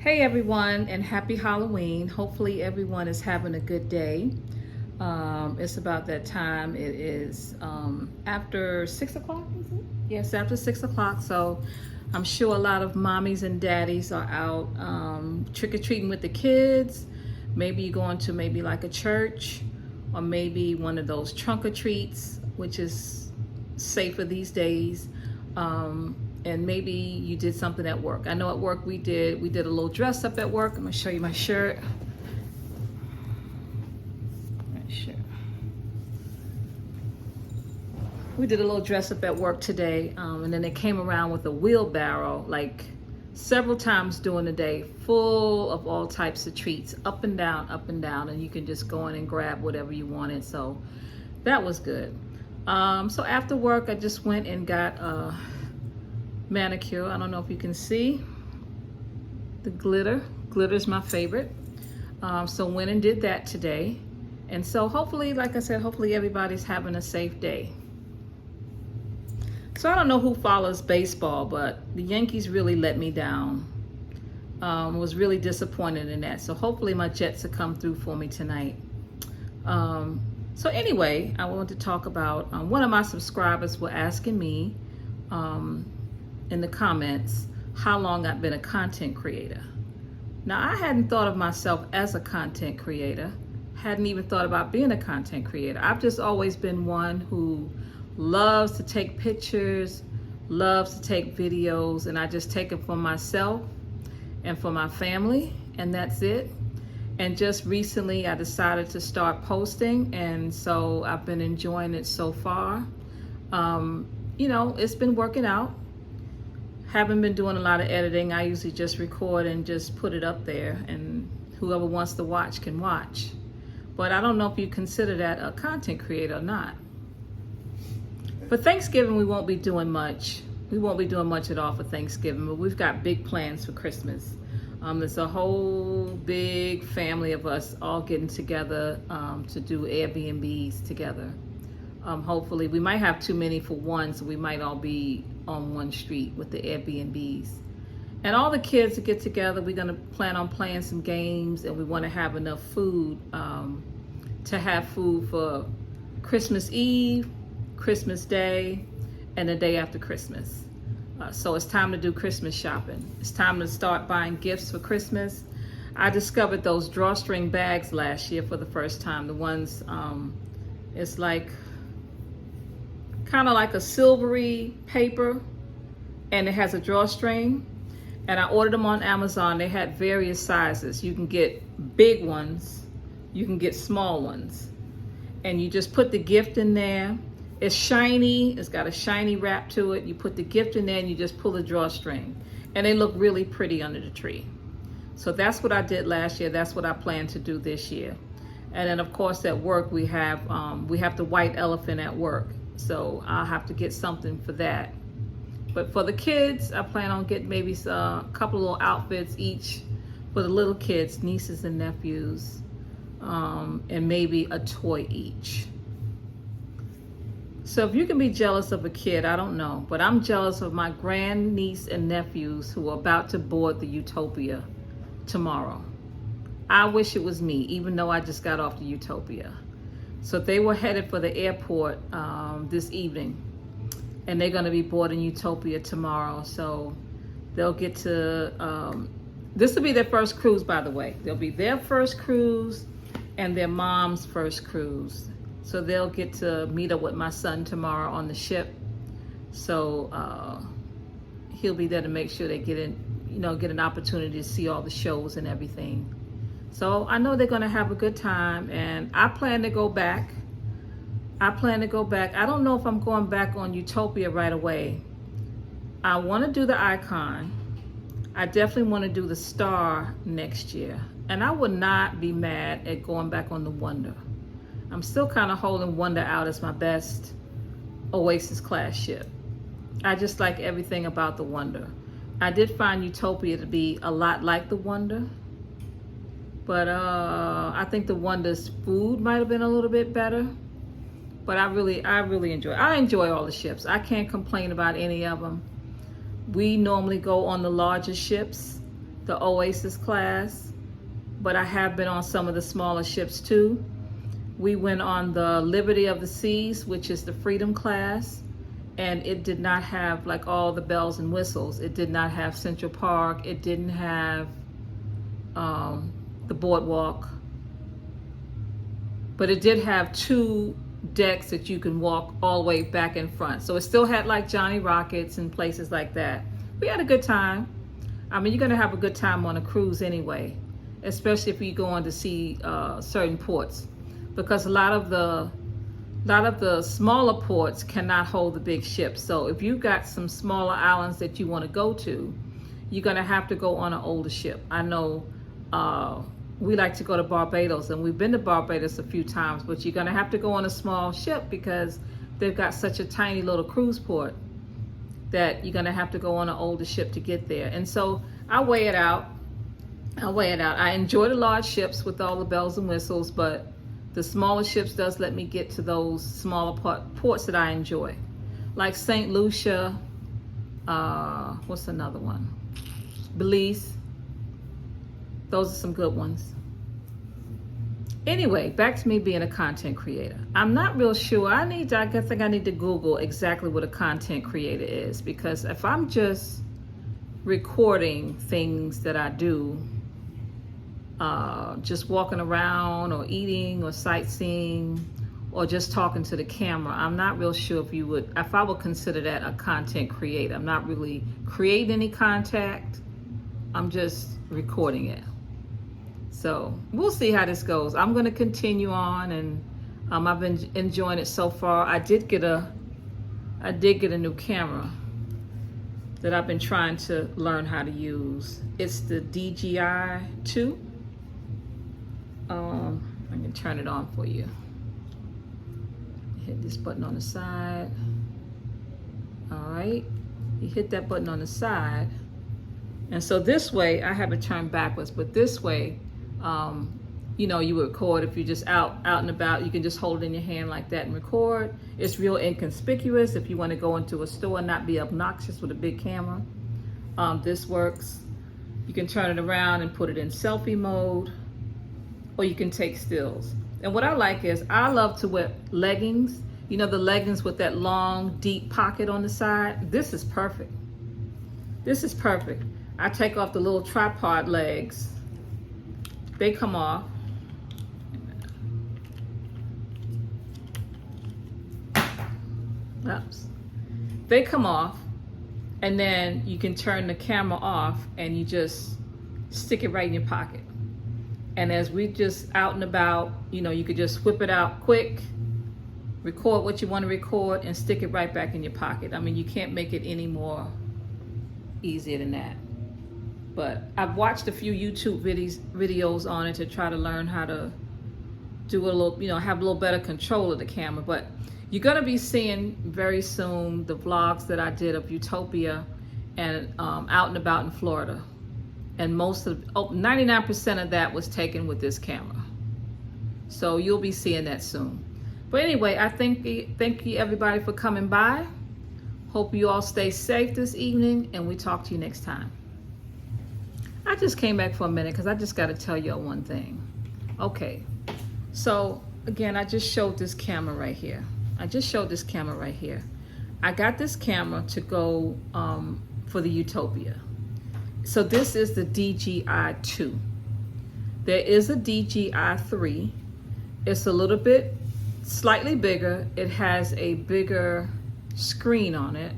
Hey everyone, and happy Halloween. Hopefully everyone is having a good day. It's about that time. It is after 6 o'clock, is it? Yes, after 6 o'clock. So I'm sure a lot of mommies and daddies are out trick-or-treating with the kids. Maybe you're going to maybe like a church or maybe one of those trunk-or-treats, which is safer these days. And maybe you did something at work. I know at work we did a little dress up at work. I'm gonna show you my shirt. We did a little dress up at work today, and then they came around with a wheelbarrow like several times during the day, full of all types of treats, up and down, and you can just go in and grab whatever you wanted. So that was good. So after work, I just went and got manicure. I don't know if you can see the glitter. Glitter's my favorite. So went and did that today. And so hopefully, like I said, hopefully everybody's having a safe day. So I don't know who follows baseball, but the Yankees really let me down. Was really disappointed in that. So hopefully my Jets will come through for me tonight. So anyway, I wanted to talk about one of my subscribers were asking me in the comments how long I've been a content creator. Now, I hadn't thought of myself as a content creator, hadn't even thought about being a content creator. I've just always been one who loves to take pictures, loves to take videos, and I just take it for myself and for my family, and that's it. And just recently I decided to start posting, and so I've been enjoying it so far. You know, it's been working out. Haven't been doing a lot of editing. I usually just record and just put it up there, and whoever wants to watch can watch. But I don't know if you consider that a content creator or not. For Thanksgiving, we won't be doing much. We won't be doing much at all for Thanksgiving, but we've got big plans for Christmas. There's a whole big family of us all getting together to do Airbnbs together. Hopefully, we might have too many for one, so we might all be on one street with the Airbnbs. And all the kids to get together, we're gonna plan on playing some games, and we wanna have enough food to have food for Christmas Eve, Christmas Day, and the day after Christmas. So it's time to do Christmas shopping. It's time to start buying gifts for Christmas. I discovered those drawstring bags last year for the first time. The ones, it's like, kind of like a silvery paper, and it has a drawstring. And I ordered them on Amazon. They had various sizes. You can get big ones, you can get small ones, and you just put the gift in there. It's shiny, it's got a shiny wrap to it. You put the gift in there and you just pull the drawstring, and they look really pretty under the tree. So that's what I did last year. That's what I plan to do this year. And then of course at work we have the white elephant at work. So I'll have to get something for that. But for the kids, I plan on getting maybe a couple of little outfits each for the little kids, nieces and nephews, and maybe a toy each. So if you can be jealous of a kid, I don't know, but I'm jealous of my grandniece and nephews who are about to board the Utopia tomorrow. I wish it was me, even though I just got off the Utopia. So they were headed for the airport this evening, and they're going to be boarding Utopia tomorrow. So they'll get to, this will be their first cruise, by the way. They'll be their first cruise and their mom's first cruise. So they'll get to meet up with my son tomorrow on the ship. So he'll be there to make sure they get an opportunity to see all the shows and everything. So I know they're gonna have a good time, and I plan to go back. I don't know if I'm going back on Utopia right away. I wanna do the Icon. I definitely wanna do the Star next year. And I would not be mad at going back on the Wonder. I'm still kind of holding Wonder out as my best Oasis class ship. I just like everything about the Wonder. I did find Utopia to be a lot like the Wonder, but I think the Wonder's food might have been a little bit better. But I really enjoy all the ships. I can't complain about any of them. We normally go on the larger ships, the Oasis class, but I have been on some of the smaller ships too. We went on the Liberty of the Seas, which is the Freedom class, and it did not have like all the bells and whistles. It did not have Central Park. It didn't have the boardwalk, but it did have 2 decks that you can walk all the way back in front. So it still had like Johnny Rockets and places like that. We had a good time. I mean, you're gonna have a good time on a cruise anyway, especially if you're going to see certain ports, because a lot of the smaller ports cannot hold the big ships. So if you've got some smaller islands that you want to go to, you're gonna have to go on an older ship. I know we like to go to Barbados, and we've been to Barbados a few times, but you're gonna have to go on a small ship because they've got such a tiny little cruise port that you're gonna have to go on an older ship to get there. And so I weigh it out. I enjoy the large ships with all the bells and whistles, but the smaller ships does let me get to those smaller ports that I enjoy. Like St. Lucia, what's another one? Belize. Those are some good ones. Anyway, back to me being a content creator. I'm not real sure. I think I need to Google exactly what a content creator is, because if I'm just recording things that I do, just walking around or eating or sightseeing or just talking to the camera, I'm not real sure if I would consider that a content creator. I'm not really creating any content. I'm just recording it. So we'll see how this goes. I'm going to continue on, and I've been enjoying it so far. I did get a new camera that I've been trying to learn how to use. It's the DJI 2. I can turn it on for you. Hit this button on the side. All right, you hit that button on the side, and so this way I have it turned backwards, but this way, you know, you record. If you're just out and about, you can just hold it in your hand like that and record. It's real inconspicuous if you want to go into a store and not be obnoxious with a big camera. This works. You can turn it around and put it in selfie mode, or you can take stills. And what I like is I love to wear leggings. You know, the leggings with that long, deep pocket on the side. This is perfect. This is perfect. I take off the little tripod legs. They come off. Oops. They come off, and then you can turn the camera off and you just stick it right in your pocket. And as we just out and about, you know, you could just whip it out quick, record what you want to record, and stick it right back in your pocket. I mean, you can't make it any more easier than that. But I've watched a few YouTube videos on it to try to learn how to do a little, you know, have a little better control of the camera. But you're gonna be seeing very soon the vlogs that I did of Utopia and out and about in Florida. And 99% of that was taken with this camera. So you'll be seeing that soon. But anyway, I thank you everybody for coming by. Hope you all stay safe this evening, and we talk to you next time. I just came back for a minute because I just got to tell y'all one thing. Okay, so again, I just showed this camera right here. I got this camera to go for the Utopia. So this is the DJI 2. There is a DJI 3. It's a little bit slightly bigger. It has a bigger screen on it.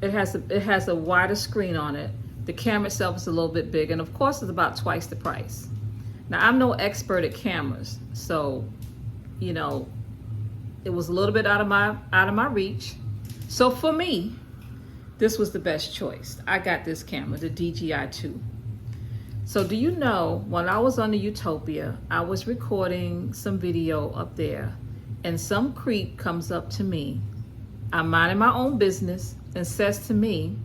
It has a wider screen on it. The camera itself is a little bit bigger, and of course it's about twice the price. Now, I'm no expert at cameras, so you know, it was a little bit out of my reach. So for me, this was the best choice. I got this camera, the DJI 2. So do you know, when I was on the Utopia, I was recording some video up there, and some creep comes up to me. I'm minding my own business and says to me,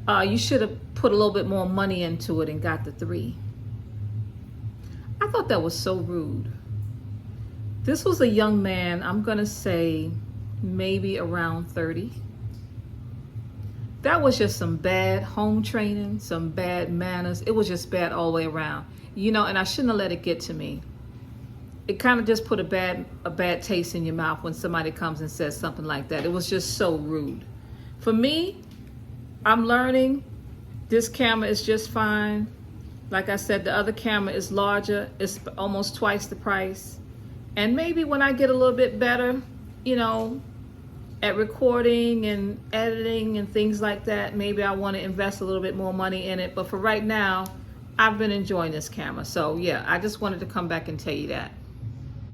you should have put a little bit more money into it and got the 3. I thought that was so rude. This was a young man, I'm gonna say maybe around 30. That was just some bad home training, some bad manners. It was just bad all the way around. You know, and I shouldn't have let it get to me. It kind of just put a bad taste in your mouth when somebody comes and says something like that. It was just so rude. For me, I'm learning. This camera is just fine. Like I said, the other camera is larger. It's almost twice the price. And maybe when I get a little bit better, you know, at recording and editing and things like that, maybe I want to invest a little bit more money in it. But for right now, I've been enjoying this camera. So yeah, I just wanted to come back and tell you that.